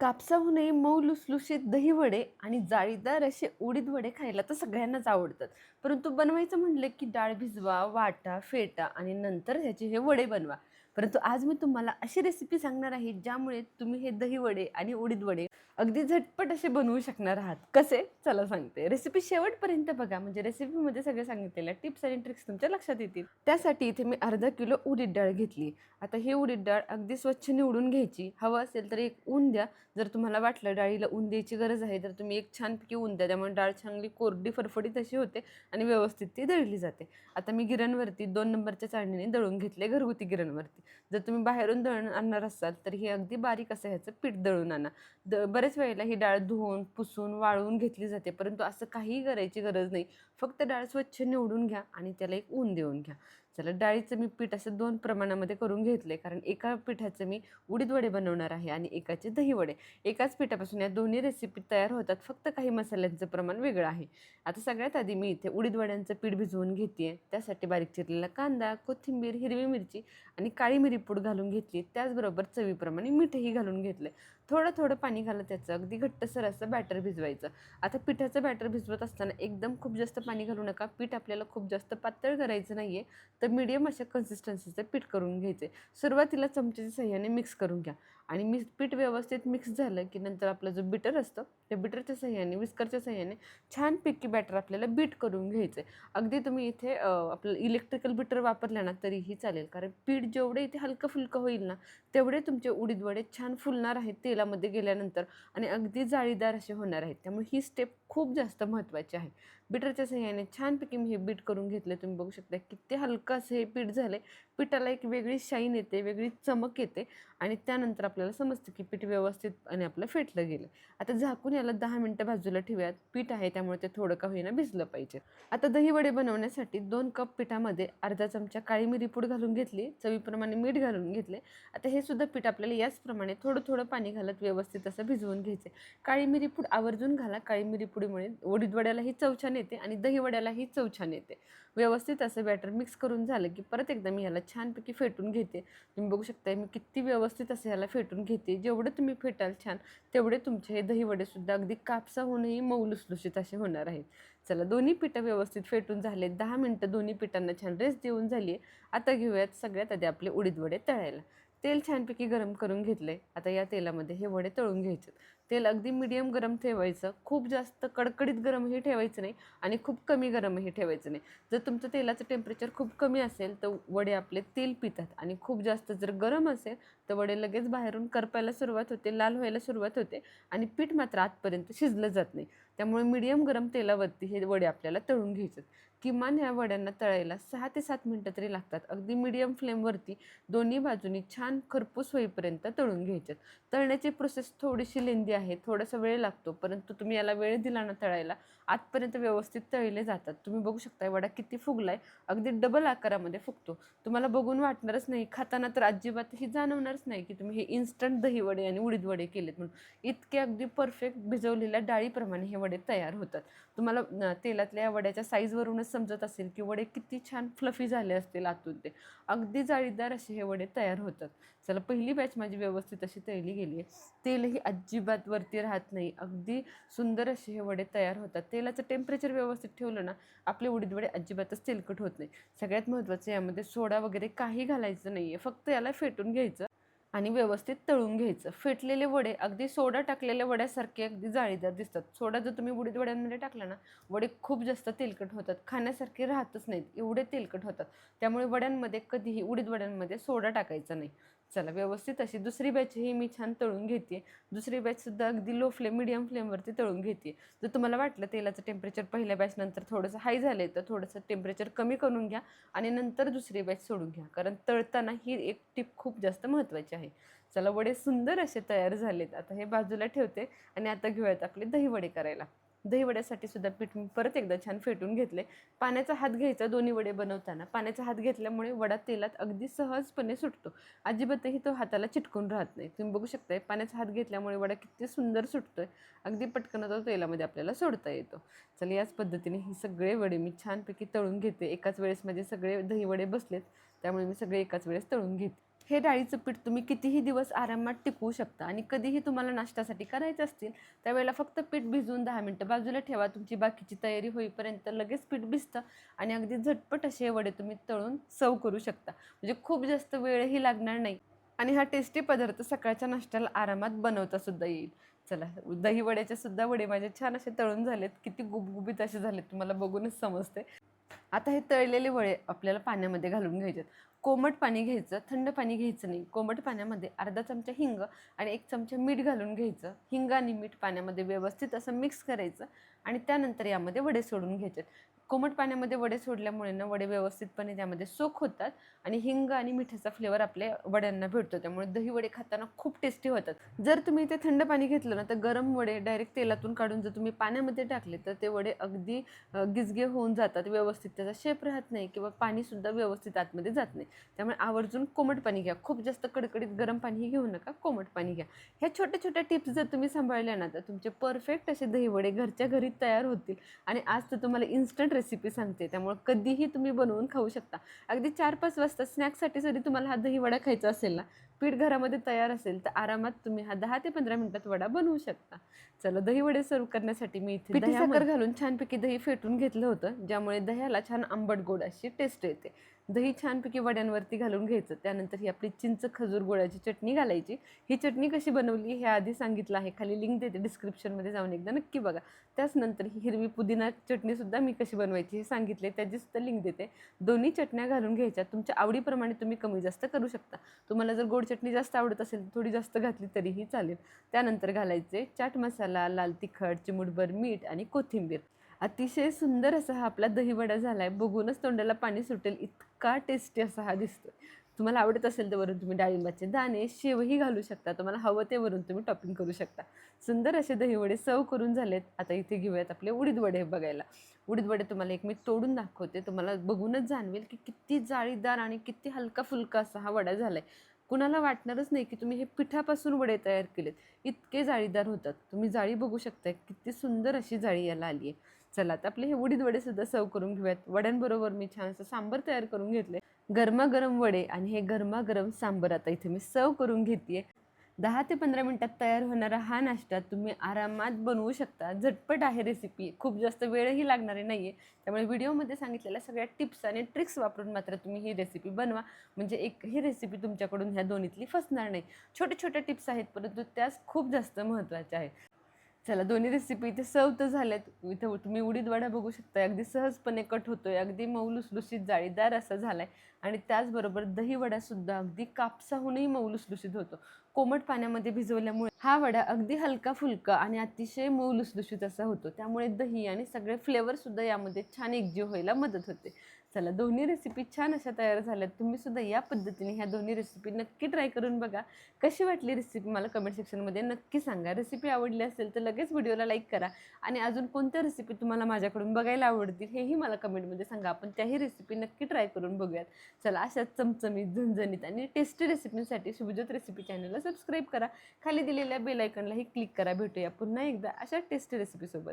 कापसाहू नये मऊ लुसलुशीत दही वडे आणि जाळीदार असे उडीद वडे खायला तर सगळ्यांनाच आवडतात. परंतु बनवायचं म्हटलं की डाळ भिजवा, वाटा, फेटा आणि नंतर ह्याचे हे वडे बनवा. परंतु आज मी तुम्हाला अशी रेसिपी सांगणार आहे ज्यामुळे तुम्ही हे दही वडे आणि उडीद वडे अगदी झटपट असे बनवू शकणार आहात. कसे? चला सांगते. रेसिपी शेवटपर्यंत बघा, म्हणजे रेसिपीमध्ये सगळे सांगितलेल्या टिप्स आणि ट्रिक्स तुमच्या लक्षात येतील. त्यासाठी इथे मी अर्धा किलो उडीद डाळ घेतली. आता ही उडीद डाळ अगदी स्वच्छ निवडून घ्यायची. हवं असेल तर एक ऊन द्या. जर तुम्हाला वाटलं डाळीला ऊन द्यायची गरज आहे तर तुम्ही एक छानपैकी ऊन द्या. त्यामुळे डाळ चांगली कोरडी फडफडीत अशी होते आणि व्यवस्थित ती दळली जाते. आता मी गिरणवरती 2 नंबरच्या चाळणीने दळून घेतले, घरगुती गिरणवरती. जर तुम्ही बाहेरून दळून आणणार असाल तर हे अगदी बारीक असं ह्याचं पीठ दळून आणा. बऱ्याच वेळेला ही डाळ धुवून, पुसून, वाळवून घेतली जाते. परंतु असं काहीही करायची गरज नाही. फक्त डाळ स्वच्छ निवडून घ्या आणि त्याला एक ऊन देऊन घ्या. चला, डाळीचं मी पीठ असं 2 प्रमाणामध्ये करून घेतले, कारण एका पिठाचं मी उडीद वडे बनवणार आहे आणि एकाचे दही वडे. एकाच पिठापासून या दोन्ही रेसिपी तयार होतात, फक्त काही मसाल्यांचं प्रमाण वेगळं आहे. आता सगळ्यात आधी मी इथे उडीद वड्यांचं पीठ भिजवून घेते. त्यासाठी बारीक चिरलेला कांदा, कोथिंबीर, हिरवी मिरची आणि काळी मिरी पूड घालून घेतली. त्याचबरोबर चवीप्रमाणे मीठही घालून घेतले. थोडं थोडं पाणी घालत त्याचं अगदी घट्टसर असं बॅटर भिजवायचं. आता पिठाचं बॅटर भिजवत असताना एकदम खूप जास्त पाणी घालू नका. पीठ आपल्याला खूप जास्त पातळ करायचं नाही आहे, तर मीडियम अशा कन्सिस्टन्सीचं पीठ करून घ्यायचं आहे. सुरुवातीला चमच्याच्या सहाय्याने मिक्स करून घ्या आणि पीठ व्यवस्थित मिक्स झालं की नंतर आपला जो बिटर असतं त्या बिटरच्या सहाय्याने, विस्करच्या सहाय्याने छानपैकी बॅटर आपल्याला बीट करून घ्यायचं आहे. अगदी तुम्ही इथे आपलं इलेक्ट्रिकल बिटर वापरलं ना तरीही चालेल, कारण पीठ जेवढे इथे हलकं फुलकं होईल ना तेवढे तुमचे उडीद वडे छान फुलणार आहेत तेलामध्ये गेल्यानंतर आणि अगदी जाळीदार असे होणार आहेत. त्यामुळे ही स्टेप खूप जास्त महत्त्वाची आहे. बिटरच्या सहाय्याने छानपैकी मी हे बीट करून घेतले. तुम्ही बघू शकता किती हलकं असं हे पीठ झालं. पिठाला एक वेगळी शाईन येते, वेगळी चमक येते आणि त्यानंतर आपल्याला समजतं की पीठ व्यवस्थित आणि आपलं फेटलं गेलं. आता झाकून याला 10 मिनटं बाजूला ठेवूयात. पीठ आहे त्यामुळे ते थोडं का होईना भिजलं पाहिजे. आता दही वडे बनवण्यासाठी 2 कप पिठामध्ये अर्धा चमचा काळी मिरी पूड घालून घेतली, चवीप्रमाणे मीठ घालून घेतले. आता हे सुद्धा पीठ आपल्याला याचप्रमाणे थोडं थोडं पाणी घालत व्यवस्थित असं भिजवून घ्यायचं. काळी मिरी पूड आवर्जून घाला. काळी मिरी पुडीमुळे उडीद वड्यालाही चव छान येते आणि दही वड्यालाही चव छान येते. व्यवस्थित असं बॅटर मिक्स करून झालं की परत एकदा मी ह्याला छानपैकी फेटून घेते. तुम्ही बघू शकता मी किती व्यवस्थित असं ह्याला फेटून घेते. जेवढं तुम्ही फेटाल छान तेवढे तुमचे हे दही वडेसुद्धा अगदी कापसाहूनही मऊ लुसलुशीत असे होणार आहेत. चला, दोन्ही पिठं व्यवस्थित फेटून झाले. 10 मिनटं दोन्ही पिठांना छान रेस्ट देऊन झाली आहे. आता घेऊयात सगळ्यात आधी आपले उडीद वडे तळायला. तेल छानपैकी गरम करून घेतले. आता या तेलामध्ये हे वडे तळून घ्यायचे. तेल अगदी मीडियम गरम ठेवायचं. खूप जास्त कडकडीत गरमही ठेवायचं नाही आणि खूप कमी गरमही ठेवायचं नाही. जर तुमचं तेलाचं टेम्परेचर खूप कमी असेल तर वडे आपले तेल पितात आणि खूप जास्त जर गरम असेल तर वडे लगेच बाहेरून करपायला सुरुवात होते, लाल व्हायला सुरुवात होते आणि पीठ मात्र आतपर्यंत शिजलं जात नाही. त्यामुळे मीडियम गरम तेलावरती हे वडे आपल्याला तळून घ्यायचे. किमान ह्या वड्यांना तळायला 6 ते 7 मिनटं तरी लागतात. अगदी मीडियम फ्लेमवरती दोन्ही बाजूनी छान खरपूस होईपर्यंत तळून घ्यायचे. तळण्याची प्रोसेस थोडीशी लेंदी आहे, थोडासा वेळ लागतो, परंतु तुम्ही याला वेळ दिला ना तळायला आतपर्यंत व्यवस्थित तळले जातात. तुम्ही बघू शकता वडा किती फुगलाय, अगदी डबल आकारामध्ये फुगतो. तुम्हाला बघून वाटणारच नाही, खाताना तर अजिबातही जाणवणारच नाही की तुम्ही हे इन्स्टंट दही वडे आणि उडीद वडे केलेत म्हणून. इतके अगदी परफेक्ट भिजवलेल्या डाळीप्रमाणे हे वडे तयार होतात. तुम्हाला तेलातल्या या वड्याच्या साईजवरूनच समजत असेल की वडे किती छान फ्लफी झाले असतील आतून. ते अगदी जाळीदार असे हे वडे तयार होतात. चला, पहिली बॅच माझी व्यवस्थित अशी तळली गेली आहे. तेलही अजिबात वरती राहत नाही. अगदी सुंदर असे हे वडे तयार होतात. तेलाचं टेम्परेचर व्यवस्थित ठेवलं ना आपले उडीद वडे अजिबातच तेलकट होत नाही. सगळ्यात महत्त्वाचं यामध्ये सोडा वगैरे काही घालायचं नाही आहे. फक्त याला फेटून घ्यायचं आणि व्यवस्थित तळून घ्यायचं. फेटलेले वडे अगदी सोडा टाकलेल्या वड्यासारखे अगदी जाळीदार दिसतात. सोडा जर तुम्ही उडीद वड्यांमध्ये टाकला ना वडे खूप जास्त तेलकट होतात, खाण्यासारखे राहतच नाहीत, एवढे तेलकट होतात. त्यामुळे वड्यांमध्ये कधीही उडीद वड्यांमध्ये सोडा टाकायचा नाही. चला, व्यवस्थित अशी दुसरी बॅचही मी छान तळून घेते. दुसरी बॅचसुद्धा अगदी लो फ्लेम, मीडियम फ्लेमवरती तळून घेते. जर तुम्हाला वाटलं तेलाचं टेम्परेचर पहिल्या बॅचनंतर थोडंसं हाय झालं तर थोडंसं टेम्परेचर कमी करून घ्या आणि नंतर दुसरी बॅच सोडून घ्या, कारण तळताना ही एक टिप खूप जास्त महत्त्वाची आहे. चला, वडे सुंदर असे तयार झालेत. आता हे बाजूला ठेवते आणि आता घेऊयात आपले दही वडे करायला. दही वड्यासाठी सुद्धा पीठ मी परत एकदा छान फेटून घेतले. पाण्याचा हात घ्यायचा दोन्ही वडे बनवताना. पाण्याचा हात घेतल्यामुळे वडा तेलात अगदी सहजपणे सुटतो. अजिबातही तो हाताला चिटकून राहत नाही. तुम्ही बघू शकताय पाण्याचा हात घेतल्यामुळे वडा किती सुंदर सुटतोय. अगदी पटकन तो तेलामध्ये आपल्याला सोडता येतो. चला, याच पद्धतीने ही सगळे वडे मी छानपैकी तळून घेते. एकाच वेळेस माझे सगळे दही वडे बसलेत त्यामुळे मी सगळे एकाच वेळेस तळून घेते. हे डाळीचं पीठ तुम्ही कितीही दिवस आरामात टिकवू शकता आणि कधीही तुम्हाला नाश्त्यासाठी करायचं असतील त्यावेळेला फक्त पीठ भिजवून 10 मिनिटं बाजूला ठेवा. तुमची बाकीची तयारी होईपर्यंत लगेच पीठ भिजतं आणि अगदी झटपट असे वडे तुम्ही तळून सर्व करू शकता. म्हणजे खूप जास्त वेळही लागणार नाही आणि हा टेस्टी पदार्थ सकाळच्या नाश्त्याला आरामात बनवता सुद्धा येईल. चला, दही वड्याचे सुद्धा वडे माझे छान असे तळून झालेत. किती गुबगुबीत असे झालेत तुम्हाला बघूनच समजते. आता हे तळलेले वडे आपल्याला पाण्यामध्ये घालून घ्यायचे. कोमट पाणी घ्यायचं, थंड पाणी घ्यायचं नाही. कोमट पाण्यामध्ये अर्धा चमचा हिंग आणि 1 चमचा मीठ घालून घ्यायचं. हिंग आणि मीठ पाण्यामध्ये व्यवस्थित असं मिक्स करायचं आणि त्यानंतर यामध्ये वडे सोडून घ्यायचे. कोमट पाण्यामध्ये वडे सोडल्यामुळे ना वडे व्यवस्थितपणे त्यामध्ये सोक होतात आणि हिंग आणि मिठाचा फ्लेवर आपल्या वड्यांना भेटतो. त्यामुळे दही वडे खाताना खूप टेस्टी होतात. जर तुम्ही ते थंड पाणी घेतलं ना तर गरम वडे डायरेक्ट तेलातून काढून जर तुम्ही पाण्यामध्ये टाकले तर ते वडे अगदी गिजगे होऊन जातात. व्यवस्थित त्याचा शेप राहत नाही किंवा पाणीसुद्धा व्यवस्थित आतमध्ये जात नाही. त्यामुळे आवर्जून कोमट पाणी घ्या. खूप जास्त कडकडीत गरम पाणी घेऊ नका, कोमट पाणी घ्या. ह्या छोट्या छोट्या टिप्स जर तुम्ही सांभाळल्या ना तर तुमचे परफेक्ट असे दही वडे घरच्या घरी तयार होतील. आणि आज तर तुम्हाला इन्स्टंट रेसिपी सांगते त्यामुळे कधीही तुम्ही बनवून खाऊ शकता. अगदी 4-5 वाजता स्नॅक्ससाठी जरी तुम्हाला हा दही वडा खायचा असेल ना, पीठ घरामध्ये तयार असेल तर आरामात तुम्ही हा 10 ते 15 मिनिटात वडा बनवू शकता. चला, दही वडे सर्व करण्यासाठी मी इथे पिठी साखर घालून छानपैकी दही फेटून घेतलं होतं, ज्यामुळे दह्याला छान आंबट गोड अशी टेस्ट येते. दही छानपैकी वड्यांवरती घालून घ्यायचं. त्यानंतर ही आपली चिंच खजूर गुळाची चटणी घालायची. ही चटणी कशी बनवली हे आधी सांगितलं आहे, खाली लिंक देते डिस्क्रिप्शनमध्ये, जाऊन एकदा नक्की बघा. त्याचनंतर ही हिरवी पुदिना चटणीसुद्धा मी कशी बनवायची हे सांगितले, त्याचीसुद्धा लिंक देते. दोन्ही चटण्या घालून घ्यायच्या. तुमच्या आवडीप्रमाणे तुम्ही कमी जास्त करू शकता. तुम्हाला जर गोड चटणी जास्त आवडत असेल तर थोडी जास्त घातली तरीही चालेल. त्यानंतर घालायचे चाट मसाला, लाल तिखट, चिमूटभर मीठ आणि कोथिंबीर. अतिशय सुंदर असा हा आपला दहीवडा झाला आहे. बघूनच तोंडाला पाणी सुटेल इतका टेस्टी असा हा दिसतोय. तुम्हाला आवडत असेल तर वरून तुम्ही डाळिंबाचे दाणे, शेवही घालू शकता. तुम्हाला हवं ते वरून तुम्ही टॉपिंग करू शकता. सुंदर असे दहीवडे सर्व करून झालेत. आता इथे घेऊयात आपले उडीद वडे बघायला. उडीद वडे तुम्हाला एक मी तोडून दाखवते. तुम्हाला बघूनच जाणवेल की किती जाळीदार आणि किती हलका फुलका असा हा वडा झाला आहे. कुणाला वाटणारच नाही की तुम्ही हे पिठापासून वडे तयार केलेत. इतके जाळीदार होतात. तुम्ही जाळी बघू शकता, किती सुंदर अशी जाळी याला आली आहे. चला, आता आपले हे उडीद वडे सुद्धा सर्व करून घेऊयात. वड्यांबरोबर मी छान असं सांबर तयार करून घेतले. गरमागरम वडे आणि हे गरमागरम सांबर आता इथे मी सर्व करून घेते. 10 ते 15 मिनिटात तयार होणारा हा नाश्ता तुम्ही आरामात बनवू शकता. झटपट आहे रेसिपी, खूप जास्त वेळही लागणारी नाही आहे. त्यामुळे व्हिडिओमध्ये सांगितलेल्या सगळ्या टिप्स आणि ट्रिक्स वापरून मात्र तुम्ही ही रेसिपी बनवा. म्हणजे एकही रेसिपी तुमच्याकडून ह्या दोन्हीतली फसणार नाही. छोट्या छोट्या टिप्स आहेत परंतु त्याच खूप जास्त महत्त्वाच्या आहेत. चला, दोन्ही रेसिपी इथे सर्व तर झाल्यात. इथे तुम्ही उडीद वडा बघू शकता, अगदी सहजपणे कट होतोय, अगदी मऊ लुसलुशीत जाळीदार असा झालाय. आणि त्याचबरोबर दही वडासुद्धा अगदी कापसाहूनही मऊ लुसलुशीत होतो. कोमट पाण्यामध्ये भिजवल्यामुळे हा वडा अगदी हलका फुलका आणि अतिशय मऊ लुसलुशीत असा होतो. त्यामुळे दही आणि सगळे फ्लेवरसुद्धा यामध्ये छान एकजीव व्हायला मदत होते. चला, दोन्ही रेसिपी छान अशा तयार झाल्यात. तुम्ही सुद्धा या पद्धतीने ह्या दोन्ही रेसिपी नक्की ट्राय करून बघा. कशी वाटली रेसिपी मला कमेंट सेक्शनमध्ये नक्की सांगा. रेसिपी आवडली असेल तर लगेच व्हिडिओला लाईक करा आणि अजून कोणत्या रेसिपी तुम्हाला माझ्याकडून बघायला आवडतील हेही मला कमेंटमध्ये सांगा. आपण त्याही रेसिपी नक्की ट्राय करून बघूयात. चला, अशाच चमचमीत, झणझणीत आणि टेस्टी रेसिपींसाठी शुभज्योत रेसिपी चॅनलला सबस्क्राईब करा. खाली दिलेल्या बेल आयकॉनलाही क्लिक करा. भेटूया पुन्हा एकदा अशा टेस्टी रेसिपीसोबत.